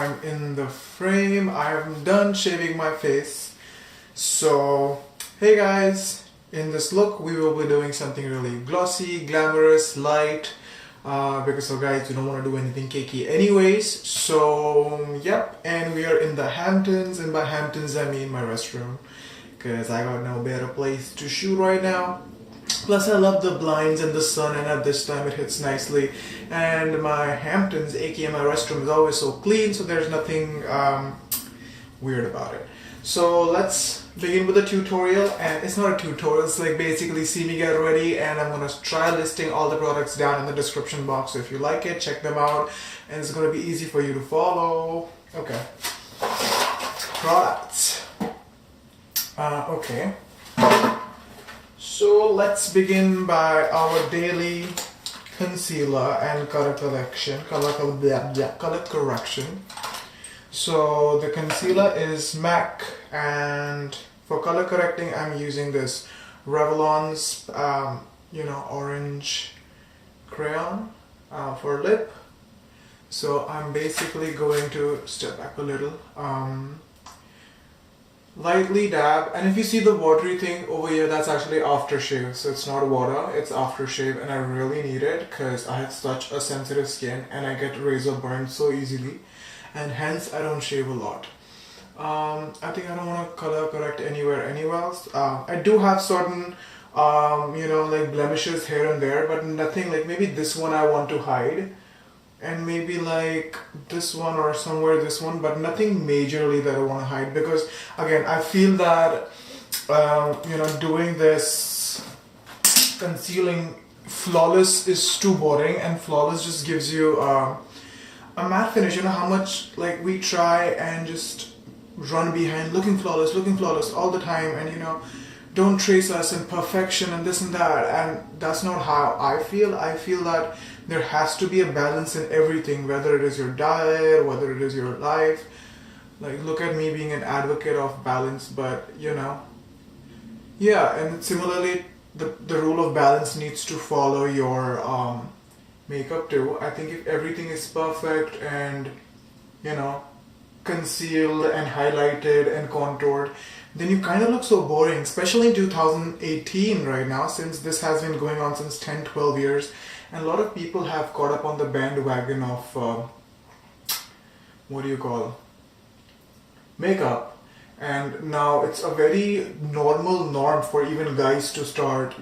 I'm in the frame. I'm done shaving my face. So, hey guys, in this look we will be doing something really glossy, glamorous, light, because so guys, you don't want to do anything cakey anyways. So, yep, and we are in the Hamptons, and by Hamptons I mean my restroom, because I got no better place to shoot right now. Plus I love the blinds and the sun, and at this time it hits nicely, and my Hamptons, aka my restroom, is always so clean, so there's nothing weird about it. So let's begin with the tutorial, and it's not a tutorial, it's like basically see me get ready, and I'm gonna try listing all the products down in the description box, so if you like it, check them out, and it's gonna be easy for you to follow. Okay, products. Okay, so let's begin by our daily concealer and color correction. So the concealer is MAC, and for color correcting I'm using this Revlon's orange crayon for lip. So I'm basically going to step back a little, lightly dab, and if you see the watery thing over here, that's actually aftershave, so it's not water, it's aftershave, and I really need it because I have such a sensitive skin and I get razor burned so easily, and hence I don't shave a lot. I think I don't want to color correct anywhere else. I do have certain like blemishes here and there, but nothing like, maybe this one I want to hide, and maybe like this one or somewhere this one, but nothing majorly that I want to hide, because again I feel that doing this concealing flawless is too boring, and flawless just gives you a matte finish. You know how much like we try and just run behind looking flawless all the time, and don't trace us in perfection and this and that, and that's not how I feel. I feel that there has to be a balance in everything, whether it is your diet, whether it is your life. Like, look at me being an advocate of balance, but yeah, and similarly the rule of balance needs to follow your makeup too. I think if everything is perfect and concealed and highlighted and contoured, then you kind of look so boring, especially in 2018 right now, since this has been going on since 10-12 years, and a lot of people have caught up on the bandwagon of makeup, and now it's a very normal norm for even guys to start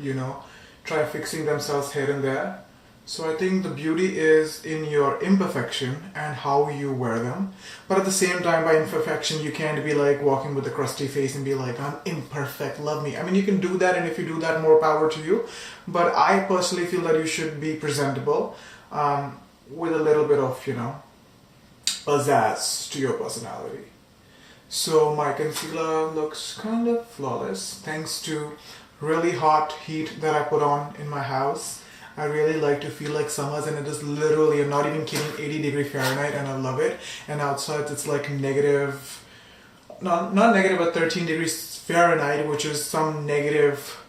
try fixing themselves here and there. So I think the beauty is in your imperfection and how you wear them. But at the same time, by imperfection, you can't be like walking with a crusty face and be like, I'm imperfect, love me. I mean, you can do that, and if you do that, more power to you. But I personally feel that you should be presentable with a little bit of, pizzazz to your personality. So my concealer looks kind of flawless thanks to really hot heat that I put on in my house. I really like to feel like summers, and it is literally, I'm not even kidding, 80°F, and I love it. And outside it's like negative, not negative, but 13°F, which is some negative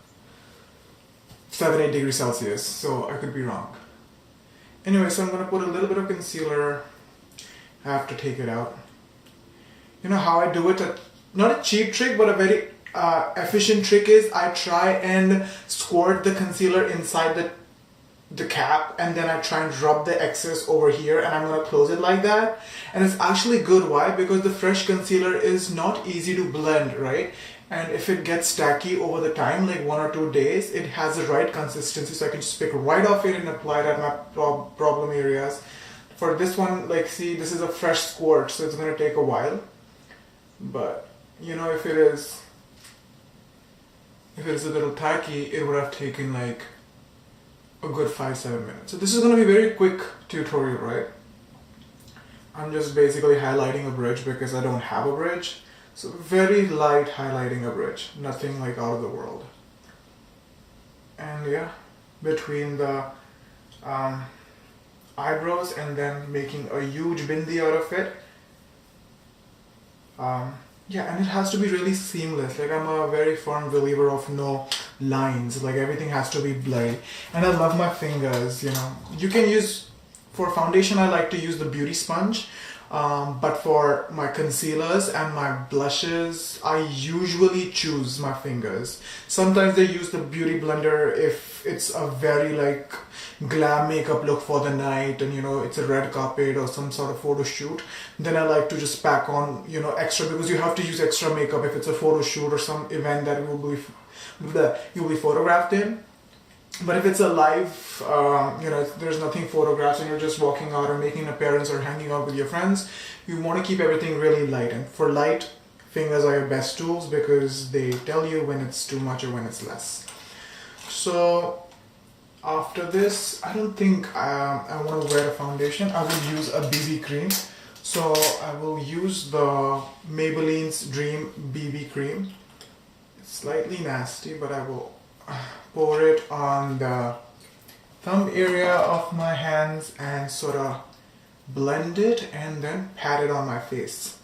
7-8 °C, so I could be wrong. Anyway, so I'm going to put a little bit of concealer. I have to take it out. You know how I do it? Not a cheap trick, but a very efficient trick is I try and squirt the concealer inside the cap, and then I try and rub the excess over here, and I'm going to close it like that. And it's actually good. Why? Because the fresh concealer is not easy to blend, right? And if it gets tacky over the time, like 1 or 2 days, it has the right consistency, so I can just pick right off it and apply it at my problem areas. For this one, like, see, this is a fresh squirt, so it's going to take a while. But if it is a little tacky, it would have taken like a good 5-7 minutes. So this is going to be a very quick tutorial, right? I'm just basically highlighting a bridge because I don't have a bridge. So very light highlighting a bridge, nothing like out of the world. And yeah, between the eyebrows, and then making a huge bindi out of it. Yeah, and it has to be really seamless. Like, I'm a very firm believer of no lines. Like, everything has to be blurry. And I love my fingers, You can use, for foundation, I like to use the beauty sponge, But for my concealers and my blushes, I usually choose my fingers. Sometimes they use the beauty blender if it's a very like glam makeup look for the night and you know it's a red carpet or some sort of photo shoot. Then I like to just pack on, you know, extra, because you have to use extra makeup if it's a photo shoot or some event that you'll be photographed in. But if it's a live, you know, there's nothing photographed and you're just walking out or making an appearance or hanging out with your friends, you want to keep everything really light. And for light, fingers are your best tools because they tell you when it's too much or when it's less. So after this, I don't think I want to wear a foundation. I will use a BB cream. So I will use the Maybelline's Dream BB cream. It's slightly nasty, but I will pour it on the thumb area of my hands and sort of blend it and then pat it on my face.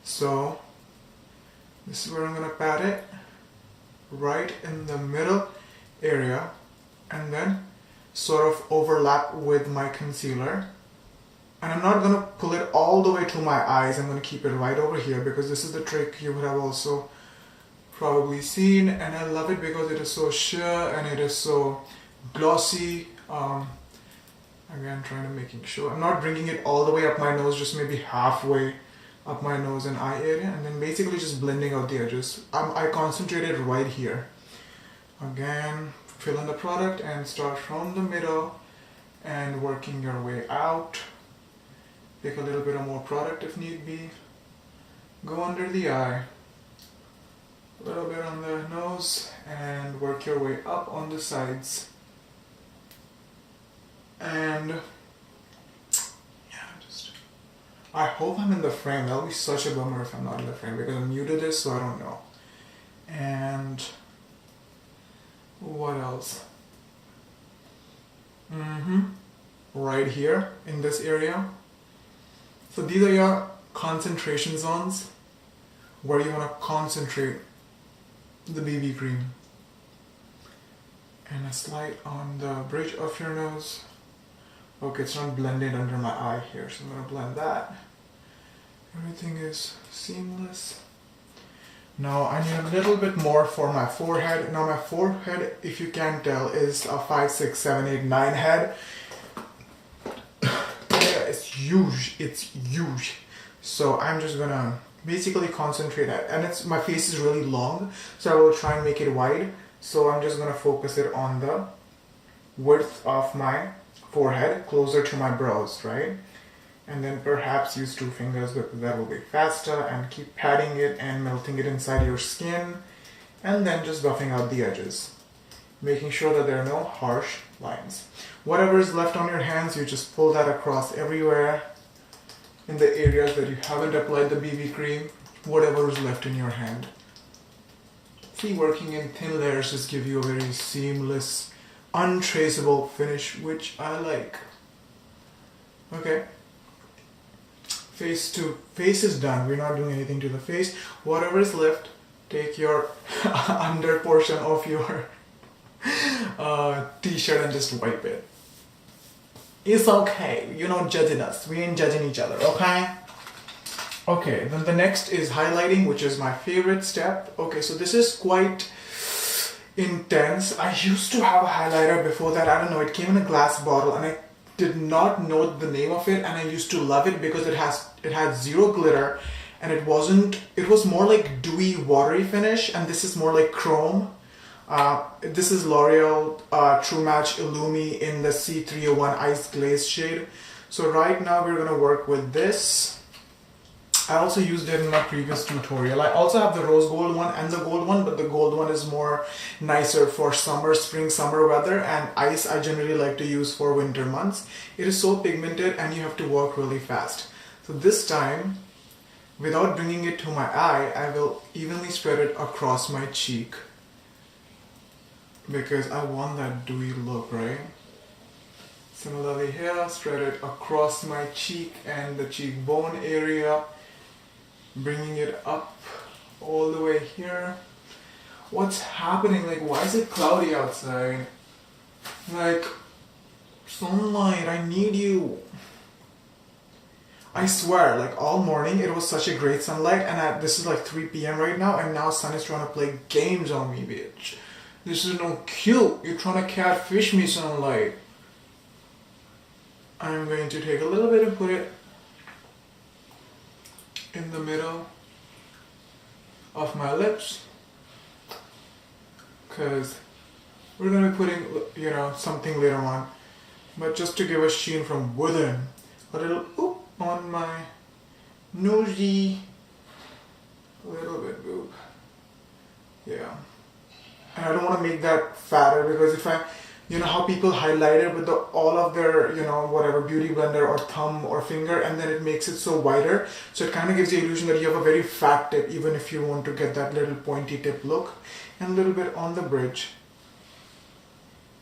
So this is where I'm gonna pat it, right in the middle area, and then sort of overlap with my concealer. And I'm not gonna pull it all the way to my eyes. I'm gonna keep it right over here because this is the trick you would have also probably seen, and I love it because it is so sheer and it is so glossy. Again, trying to making sure I'm not bringing it all the way up my nose, just maybe halfway up my nose and eye area, and then basically just blending out the edges. I concentrated right here. Again, fill in the product and start from the middle and working your way out. Pick a little bit of more product if need be. Go under the eye, a little bit on the nose, and work your way up on the sides. And yeah, I hope I'm in the frame. That'll be such a bummer if I'm not in the frame because I'm new to this, so I don't know. And what else? Right here in this area. So these are your concentration zones where you want to concentrate the BB cream. And a slight on the bridge of your nose. Okay, it's not blended under my eye here, so I'm going to blend that. Everything is seamless. Now I need a little bit more for my forehead. Now my forehead, if you can tell, is a 5, 6, 7, 8, 9 head. Yeah, it's huge. It's huge. So I'm just gonna basically concentrate at, and it's my face is really long, so I will try and make it wide. So I'm just gonna focus it on the width of my forehead, closer to my brows, right? And then perhaps use 2 fingers because that will be faster, and keep patting it and melting it inside your skin, and then just buffing out the edges, making sure that there are no harsh lines. Whatever is left on your hands, you just pull that across everywhere in the areas that you haven't applied the BB cream, whatever is left in your hand. See, working in thin layers just give you a very seamless, untraceable finish, which I like. Okay. Face is done. We're not doing anything to the face. Whatever is left, take your under portion of your t-shirt and just wipe it. It's okay. You're not judging us. We ain't judging each other, okay? Okay, then the next is highlighting, which is my favorite step. Okay, so this is quite intense. I used to have a highlighter before that. I don't know. It came in a glass bottle and I did not know the name of it, and I used to love it because it had zero glitter, and it was more like dewy watery finish, and this is more like chrome. This is L'Oreal True Match Illumi in the C301 Ice Glaze shade. So right now we're gonna work with this. I also used it in my previous tutorial. I also have the rose gold one and the gold one, but the gold one is more nicer for spring, summer weather, and ice I generally like to use for winter months. It is so pigmented and you have to work really fast. So this time, without bringing it to my eye, I will evenly spread it across my cheek because I want that dewy look, right? Similarly here, spread it across my cheek and the cheekbone area, bringing it up all the way here. What's happening? Like, why is it cloudy outside? Like, sunlight, I need you. I swear, like all morning it was such a great sunlight, and this is like 3 p.m. right now, and now sun is trying to play games on me, bitch. This is no cute. You're trying to catfish me, sunlight. I'm going to take a little bit and put it in the middle of my lips, because we're going to be putting, you know, something later on, but just to give a sheen from within. A little oop on my nosy, a little bit boob, yeah. And I don't want to make that fatter, because if I, you know how people highlight it with all of their, you know, whatever, beauty blender or thumb or finger, and then it makes it so wider, so it kind of gives the illusion that you have a very fat tip, even if you want to get that little pointy tip look. And a little bit on the bridge,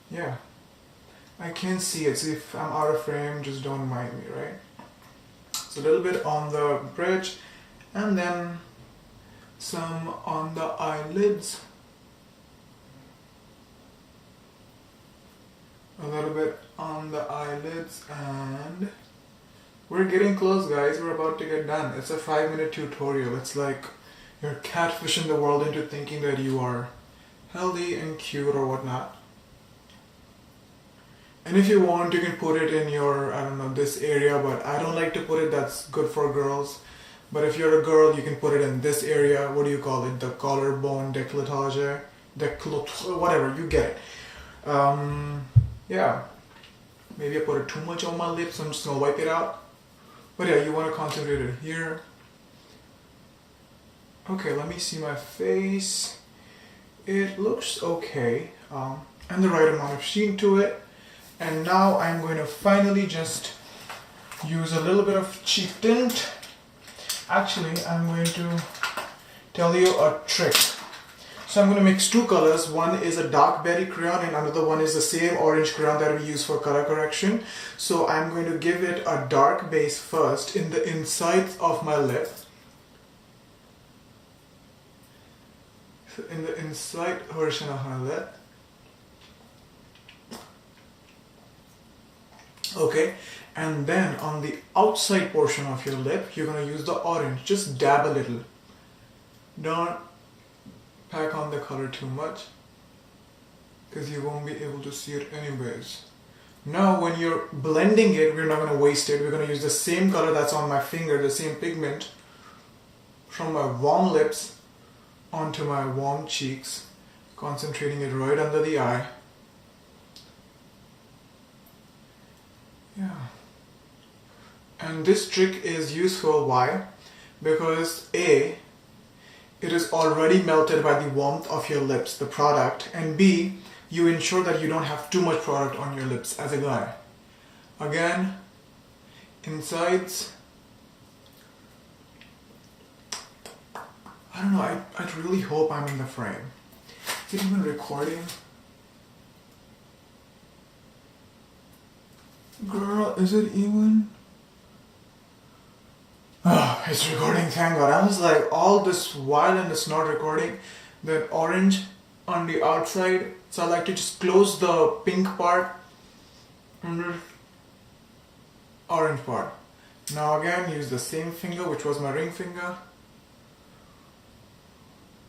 yeah. I can't see it, so if I'm out of frame, just don't mind me, right? So a little bit on the bridge, and then some on the eyelids. A little bit on the eyelids, and we're getting close, guys. We're about to get done. It's a 5-minute tutorial. It's like you're catfishing the world into thinking that you are healthy and cute or whatnot. And if you want, you can put it in your, I don't know, this area, but I don't like to put it. That's good for girls. But if you're a girl, you can put it in this area. What do you call it? The collarbone, décolletage, whatever, you get it. Yeah. Maybe I put it too much on my lips, so I'm just gonna wipe it out. But yeah, you want to concentrate it here. Okay, let me see my face. It looks okay. And the right amount of sheen to it. And now I'm going to finally just use a little bit of cheek tint. Actually, I'm going to tell you a trick. So I'm going to mix two colors. One is a dark berry crayon and another one is the same orange crayon that we use for color correction. So I'm going to give it a dark base first in the insides of my lip. So in the inside version of my lip. Okay, and then on the outside portion of your lip, you're going to use the orange. Just dab a little. Don't pack on the color too much, because you won't be able to see it anyways. Now when you're blending it, we're not going to waste it. We're going to use the same color that's on my finger, the same pigment, from my warm lips onto my warm cheeks, concentrating it right under the eye. Yeah. And this trick is useful. Why? Because A, it is already melted by the warmth of your lips, the product, and B, you ensure that you don't have too much product on your lips as a guy. Again, insides. I don't know, I really hope I'm in the frame. Is it even recording? Girl, is it even? Oh, it's recording, thank God. I was like, all this while and it's not recording. That orange on the outside. So I like to just close the pink part and the orange part. Now again, use the same finger, which was my ring finger.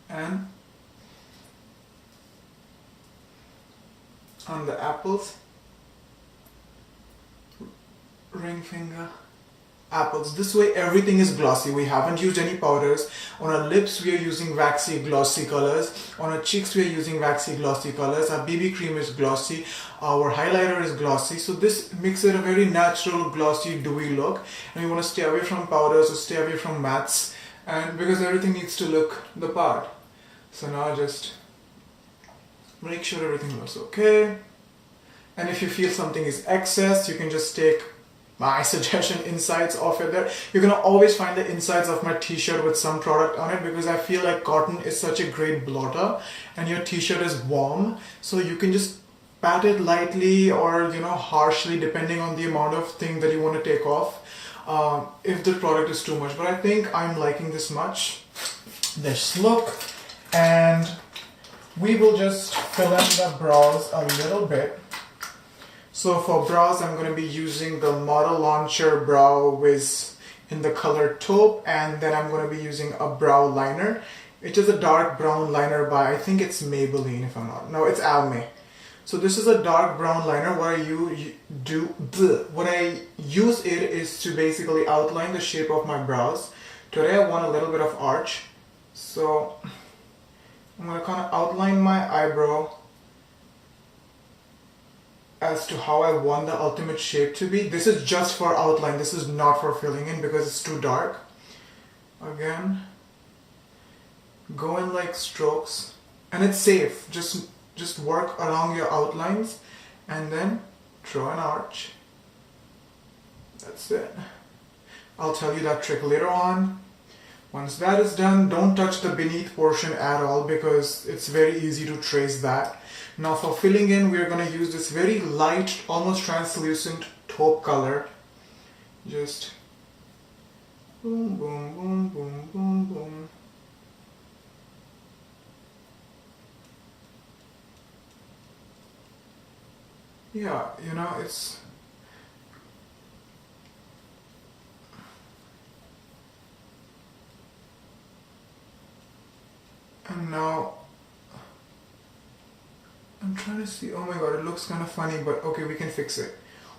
And on the apples. Ring finger, apples. This way everything is glossy. We haven't used any powders. On our lips we are using waxy glossy colors. On our cheeks we are using waxy glossy colors. Our BB cream is glossy. Our highlighter is glossy. So this makes it a very natural glossy dewy look. And we want to stay away from powders or stay away from mattes, and because everything needs to look the part. So now just make sure everything looks okay. And if you feel something is excess, you can just take my suggestion, insides of it there. You're gonna always find the insides of my t-shirt with some product on it, because I feel like cotton is such a great blotter and your t-shirt is warm, so you can just pat it lightly or, you know, harshly, depending on the amount of thing that you want to take off, if the product is too much. But I think I'm liking this much, this look, and we will just fill in the brows a little bit. So for brows, I'm going to be using the Model Launcher Brow Wiz in the color taupe, and then I'm going to be using a brow liner. It is a dark brown liner by, I think it's Maybelline, if I'm not, no, it's Almay. So this is a dark brown liner. What I use it is to basically outline the shape of my brows. Today I want a little bit of arch, so I'm going to kind of outline my eyebrow as to how I want the ultimate shape to be. This is just for outline, this is not for filling in because it's too dark. Again, go in like strokes, and it's safe. Just work along your outlines and then draw an arch. That's it. I'll tell you that trick later on. Once that is done, don't touch the beneath portion at all because it's very easy to trace that. Now for filling in, we're going to use this very light, almost translucent taupe color. Just boom, boom, boom, boom, boom, boom. Yeah, you know, it's... And now, I'm trying to see, oh my god, it looks kind of funny, but okay, we can fix it.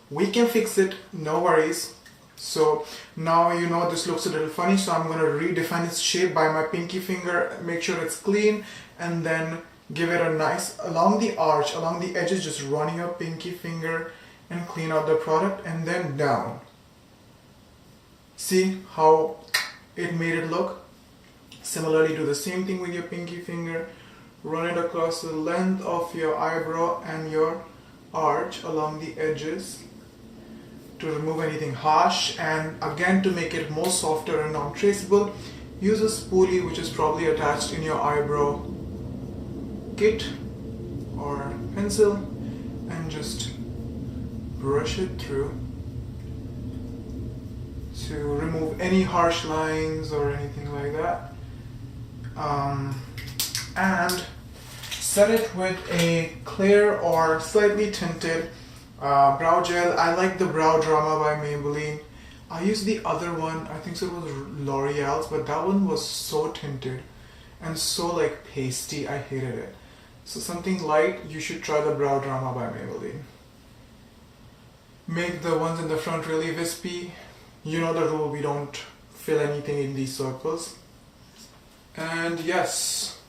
We can fix it, no worries. So now you know this looks a little funny, so I'm going to redefine its shape by my pinky finger, make sure it's clean, and then give it a nice, along the arch, along the edges, just run your pinky finger and clean out the product, and then down. See how it made it look? Similarly, do the same thing with your pinky finger, run it across the length of your eyebrow and your arch along the edges to remove anything harsh, and again to make it more softer and non-traceable, use a spoolie which is probably attached in your eyebrow kit or pencil and just brush it through to remove any harsh lines or anything like that. And set it with a clear or slightly tinted brow gel. I like the Brow Drama by Maybelline. I used the other one, I think so it was L'Oreal's, but that one was so tinted and so like pasty, I hated it. So something light, you should try the Brow Drama by Maybelline. Make the ones in the front really wispy. You know the rule, we don't fill anything in these circles. And yes,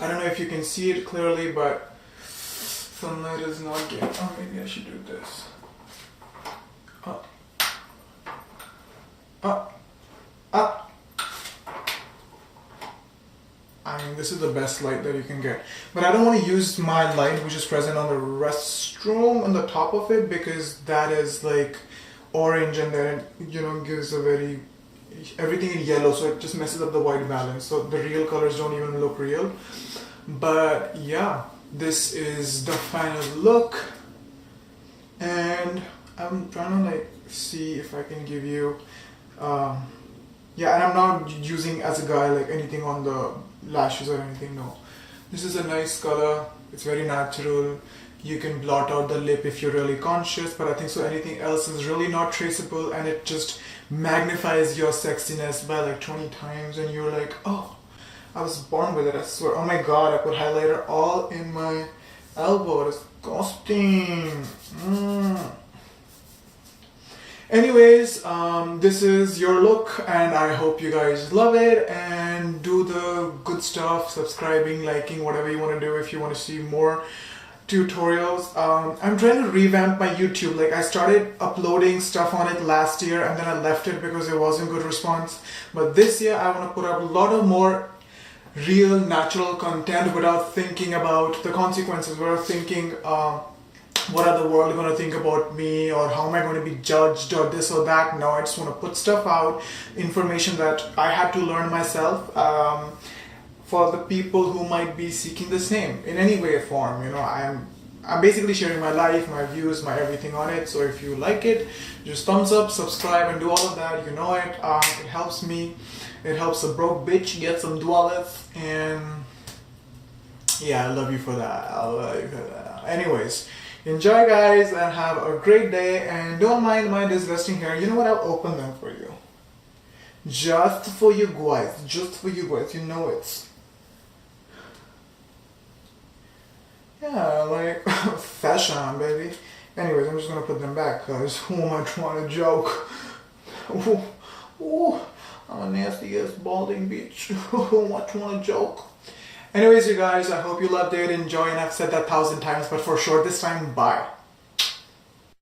I don't know if you can see it clearly, but sunlight is not getting, oh maybe I should do this. Up, up, up. I mean, this is the best light that you can get. But I don't want to use my light which is present on the restroom on the top of it because that is like orange and then it, you know, gives a very, everything in yellow, so it just messes up the white balance. So the real colors don't even look real. But yeah, this is the final look. And I'm trying to like see if I can give you, yeah, and I'm not using as a guy like anything on the lashes or anything, no. This is a nice color, it's very natural. You can blot out the lip if you're really conscious, but I think so anything else is really not traceable, and it just magnifies your sexiness by like 20 times and you're like, oh, I was born with it, I swear. Oh my god, I put highlighter all in my elbow, disgusting. Anyways, this is your look and I hope you guys love it, and do the good stuff, subscribing, liking, whatever you want to do if you want to see more tutorials. I'm trying to revamp my YouTube. Like I started uploading stuff on it last year and then I left it because there wasn't good response. But this year I want to put up a lot of more real natural content without thinking about the consequences, without thinking what are the world going to think about me, or how am I going to be judged, or this or that. No, I just want to put stuff out, information that I had to learn myself, for the people who might be seeking the same in any way or form. You know, I'm basically sharing my life, my views, my everything on it. So if you like it, just thumbs up, subscribe and do all of that, you know it. It helps me, it helps a broke bitch get some dollars, and yeah, I love you for that. I love you for that. Anyways, enjoy guys and have a great day, and don't mind my disgusting hair. You know what, I'll open them for you. Just for you guys. Just for you guys. You know it. Yeah, like fashion, baby. Anyways, I'm just gonna put them back because who am I trying to joke? Ooh, ooh, I'm a nasty ass balding bitch. Who am I trying to joke? Anyways, you guys, I hope you loved it, enjoy, and I've said that 1,000 times, but for sure this time, bye.